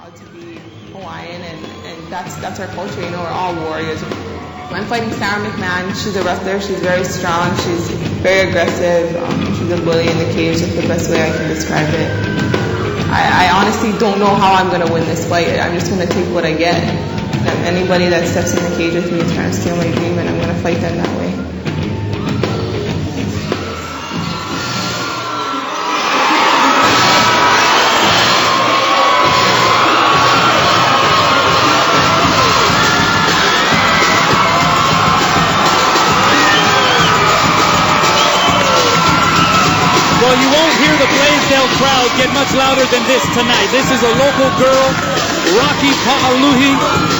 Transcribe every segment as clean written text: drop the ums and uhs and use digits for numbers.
proud to be Hawaiian, and that's our culture. You know, we're all warriors. I'm fighting Sara McMann. She's a wrestler. She's very strong. She's very aggressive. She's a bully in the cage. That's the best way I can describe it. I honestly don't know how I'm going to win this fight. I'm just going to take what I get. And anybody that steps in the cage with me is trying to steal my dream, and I'm going to fight them that way. Well, you won't hear the Blaisdell crowd get much louder than this tonight. This is a local girl, Rocky Pa'aluhi.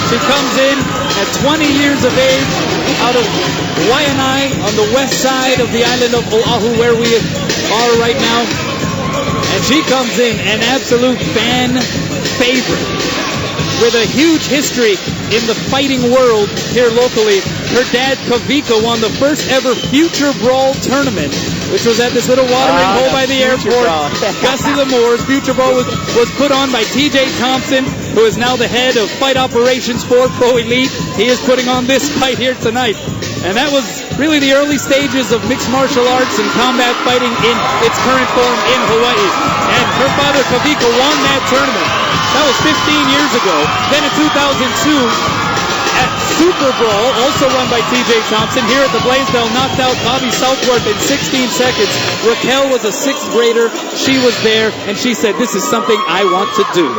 She comes in at 20 years of age out of Waianae on the west side of the island of Oahu, where we are right now. And she comes in an absolute fan favorite with a huge history in the fighting world here locally. Her dad, Kavika, won the first ever Future Brawl tournament, which was at this little watering hole by the airport. Gussie L'Amour's Future Brawl was put on by TJ Thompson, who is now the head of fight operations for Pro Elite. He is putting on this fight here tonight. And that was really the early stages of mixed martial arts and combat fighting in its current form in Hawaii. And her father, Kavika, won that tournament. That was 15 years ago. Then in 2002, at Super Brawl, also run by TJ Thompson, here at the Blaisdell, knocked out Bobby Southworth in 16 seconds. Raquel was a sixth grader. She was there, and she said, "This is something I want to do."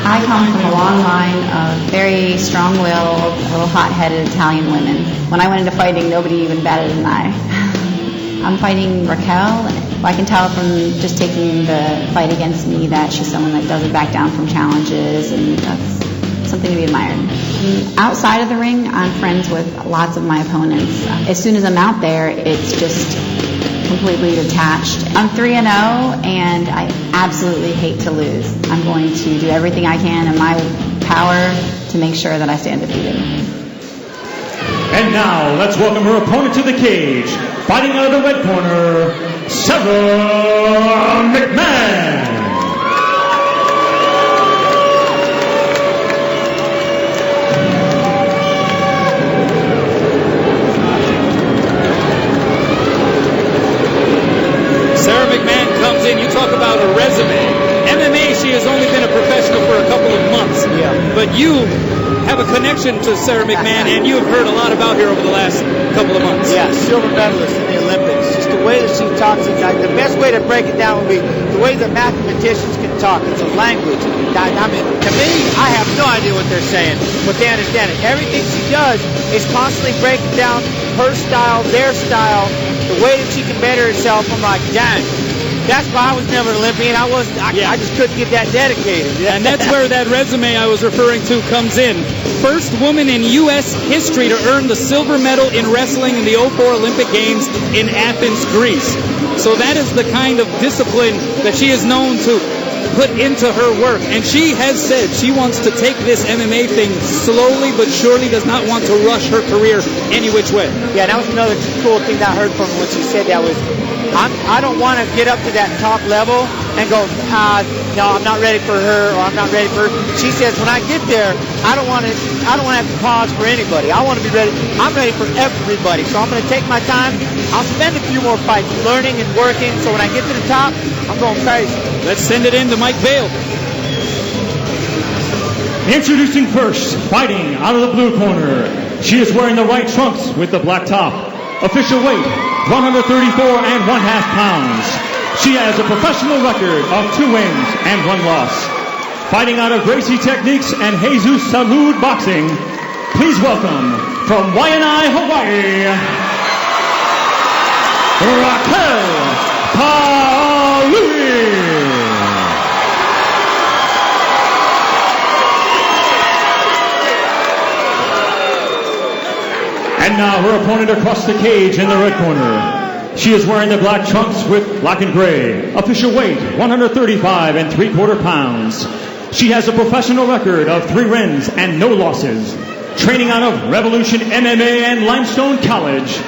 I come from a long line of very strong-willed, a little hot-headed Italian women. When I went into fighting, nobody even batted an eye. I'm fighting Raquel, and I can tell from just taking the fight against me that she's someone that doesn't back down from challenges, and that's something to be admired. Outside of the ring, I'm friends with lots of my opponents. As soon as I'm out there, it's just completely detached. I'm 3-0, and I absolutely hate to lose. I'm going to do everything I can in my power to make sure that I stay undefeated. And now, let's welcome her opponent to the cage. Fighting out of the red corner, Sara McMann. Sara McMann comes in. You talk about a resume. MMA, she has only been a professional for a couple of months. Yeah. But you have a connection to Sara McMann, and you have heard a lot about her over the last couple of months. Yeah, silver medalist in the Olympics. Just the way that she talks, the best way to break it down would be the way that mathematicians can talk. It's a language. I mean, to me, I have no idea what they're saying, but they understand it. Everything she does is constantly breaking down her style, their style, the way that she can better herself. I'm like, dang. That's why I was never an Olympian. I just couldn't get that dedicated. And that's where that resume I was referring to comes in. First woman in U.S. history to earn the silver medal in wrestling in the 2004 Olympic Games in Athens, Greece. So that is the kind of discipline that she is known to put into her work. And she has said she wants to take this MMA thing slowly but surely, does not want to rush her career any which way. Yeah, that was another cool thing that I heard from her when she said that was, I don't want to get up to that top level and go, no, I'm not ready for her, or I'm not ready for her. She says, when I get there, I don't want to have to pause for anybody. I want to be ready. I'm ready for everybody. So I'm going to take my time. I'll spend a few more fights learning and working. So when I get to the top, I'm going crazy. Let's send it in to Mike Vail. Introducing first, fighting out of the blue corner. She is wearing the white trunks with the black top. Official weight, 134.5 pounds. She has a professional record of 2 wins and 1 loss. Fighting out of Gracie Techniques and Jesus Salud Boxing, please welcome from Waianae, Hawaii, Raquel Pa'aluhi. And now her opponent across the cage in the red corner. She is wearing the black trunks with black and gray. Official weight, 135.75 pounds. She has a professional record of 3 wins and no losses. Training out of Revolution MMA and Limestone College,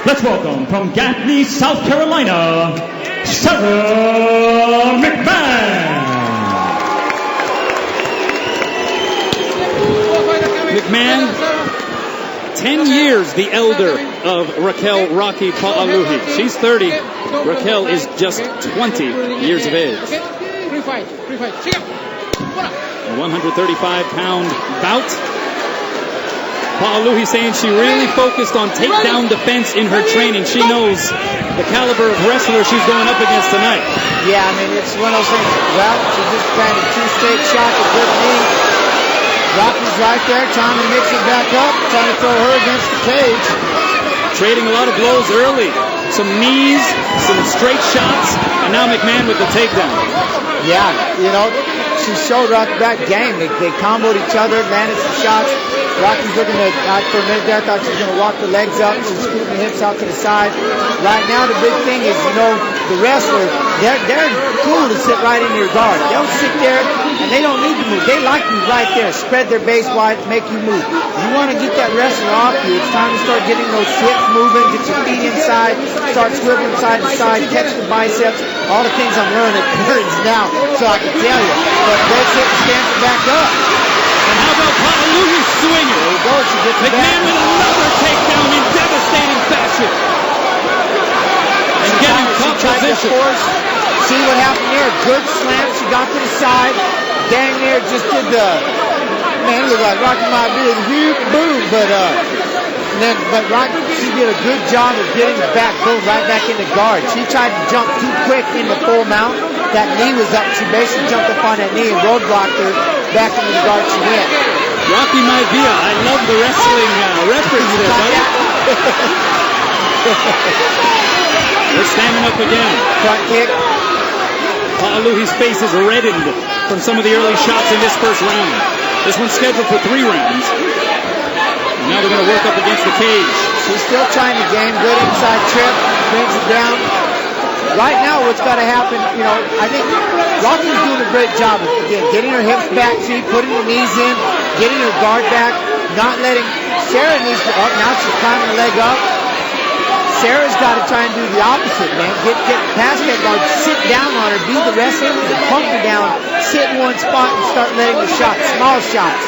Let's welcome from Gaffney, South Carolina, Sara McMann. McMann, 10 years the elder of Raquel Rocky Pa'aluhi. She's 30. Raquel is just 20 years of age. A 135-pound bout. Pa'aluhi saying she really focused on takedown defense in her training. She knows the caliber of wrestler she's going up against tonight. Yeah, I mean, it's one of those things. Well, she just planted 2 straight shots, a good knee. Rocky's right there, trying to mix it back up, trying to throw her against the cage. Trading a lot of blows early. Some knees, some straight shots, and now McMann with the takedown. Yeah, you know, she showed Rocky that game. They comboed each other, landed some shots. Rocky's looking at, for a minute there, I thought she was going to walk the legs up. She's scooting the hips out to the side. Right now, the big thing is, you know, the wrestler, they're cool to sit right in your guard. They'll sit there, and they don't need to move. They like you right there. Spread their base wide, make you move. You want to get that wrestler off you, it's time to start getting those hips moving, get your feet inside, start swiveling side to side, catch the biceps, all the things I'm learning at Curtains now, so I can tell you. But let's hit the stance back up. And how about Pa'aluhi swinging? There you go. She gets it McMann back. with another takedown in devastating fashion. And getting tough tried to position. force. See what happened there? Good slam. She got to the side. Dang near just did the, man, it looked like Rocky might be a huge boom, but Rocky, she did a good job of getting the back, boom, right back in the guard. She tried to jump too quick in the full mount. That knee was up. She basically jumped up on that knee and roadblocked her back into the guard she went. Rocky Maivia, I love the wrestling reference there, buddy. They're standing up again. Front kick. Pa'aluhi's face is reddened from some of the early shots in this first round. This one's scheduled for 3 rounds. And now they're going to work up against the cage. She's still trying to game. Good inside trip. Brings it down. Right now, what's got to happen, you know, I think Rocky's doing a great job of, again, getting her hips back, see, putting her knees in, getting her guard back, not letting, Sarah needs to, now she's climbing the leg up. Sarah's got to try and do the opposite, man. Get past that guard, sit down on her, be the wrestler, pump her down, sit in one spot and start letting her shots, small shots.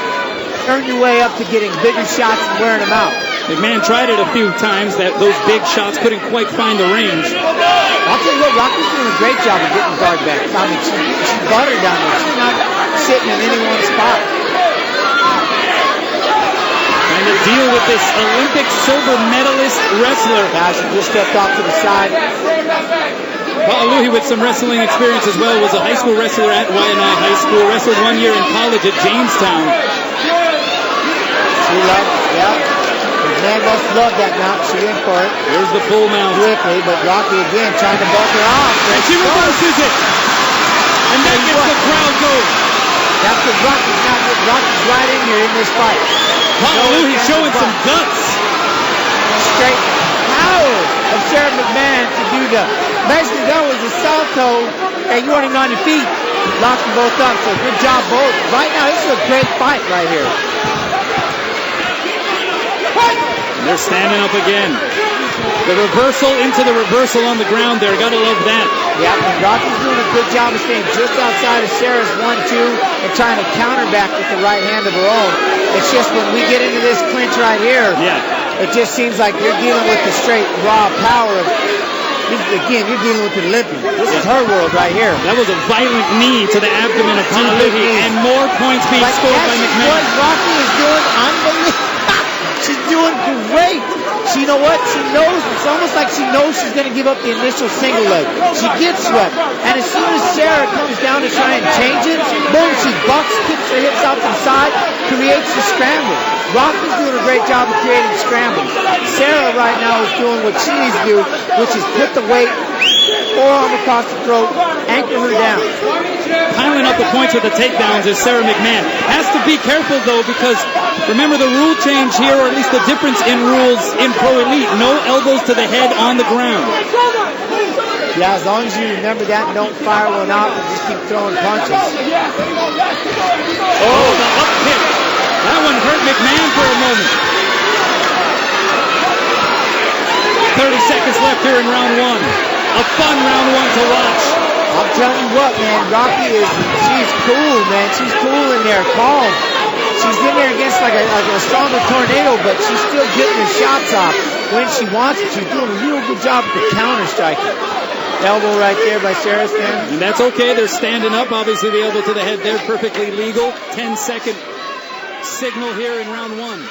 Earn your way up to getting bigger shots and wearing them out. McMann tried it a few times, those big shots couldn't quite find the range. I'll tell you what, Rocky's doing a great job of getting guard back. I mean, she's buttered down there. She's not sitting in any one spot. Trying to deal with this Olympic silver medalist wrestler. Now she just stepped off to the side. Pa'aluhi with some wrestling experience as well, was a high school wrestler at Waianae High School, wrestled 1 year in college at Jamestown. She loved it, yeah. Man must love that mount. She in for it. Here's the full mount. Quickly, but Rocky again trying to buck her off. And she reverses it. And that gets the crowd going. That's because Rocky's right in here in this fight. Pa'aluhi showing some guts. Straight power of Sara McMann to do basically that was a salto, and you weren't even on your feet. Locked them both up, so good job both. Right now, this is a great fight right here. And they're standing up again. The reversal into the reversal on the ground there. Gotta love that. Yeah, and Rocky's doing a good job of staying just outside of Sarah's 1-2 and trying to counter back with the right hand of her own. It's just when we get into this clinch right here, it just seems like you're dealing with the straight raw power of, again, you're dealing with the Olympian. This is her world right here. That was a violent knee to the abdomen of Pa'aluhi, and more points being scored by McMann. What Rocky is doing, unbelievable. She's doing great. You know what? She knows, it's almost like she knows she's going to give up the initial single leg. She gets swept. And as soon as Sarah comes down to try and change it, boom, she bucks, kicks her hips out to the side, creates the scramble. Rocky's doing a great job of creating scrambles. Sarah right now is doing what she needs to do, which is put the weight, forearm across the throat, anchor her down. Piling up the points with the takedowns is Sara McMann. Has to be careful, though, because remember the rule change here, or at least the difference in rules in Pro Elite. No elbows to the head on the ground. Yeah, as long as you remember that and don't fire one out and just keep throwing punches. Oh, the up kick. That one hurt McMann for a moment. 30 seconds left here in round one. A fun round one to watch. I'm telling you what, man, Rocky she's cool, man. She's cool in there, calm. She's in there against like a stronger tornado, but she's still getting her shots off when she wants it. She's doing a real good job at the counter striking. Elbow right there by Sara McMann. And that's okay. They're standing up. Obviously, the elbow to the head there, perfectly legal. 10-second signal here in round one.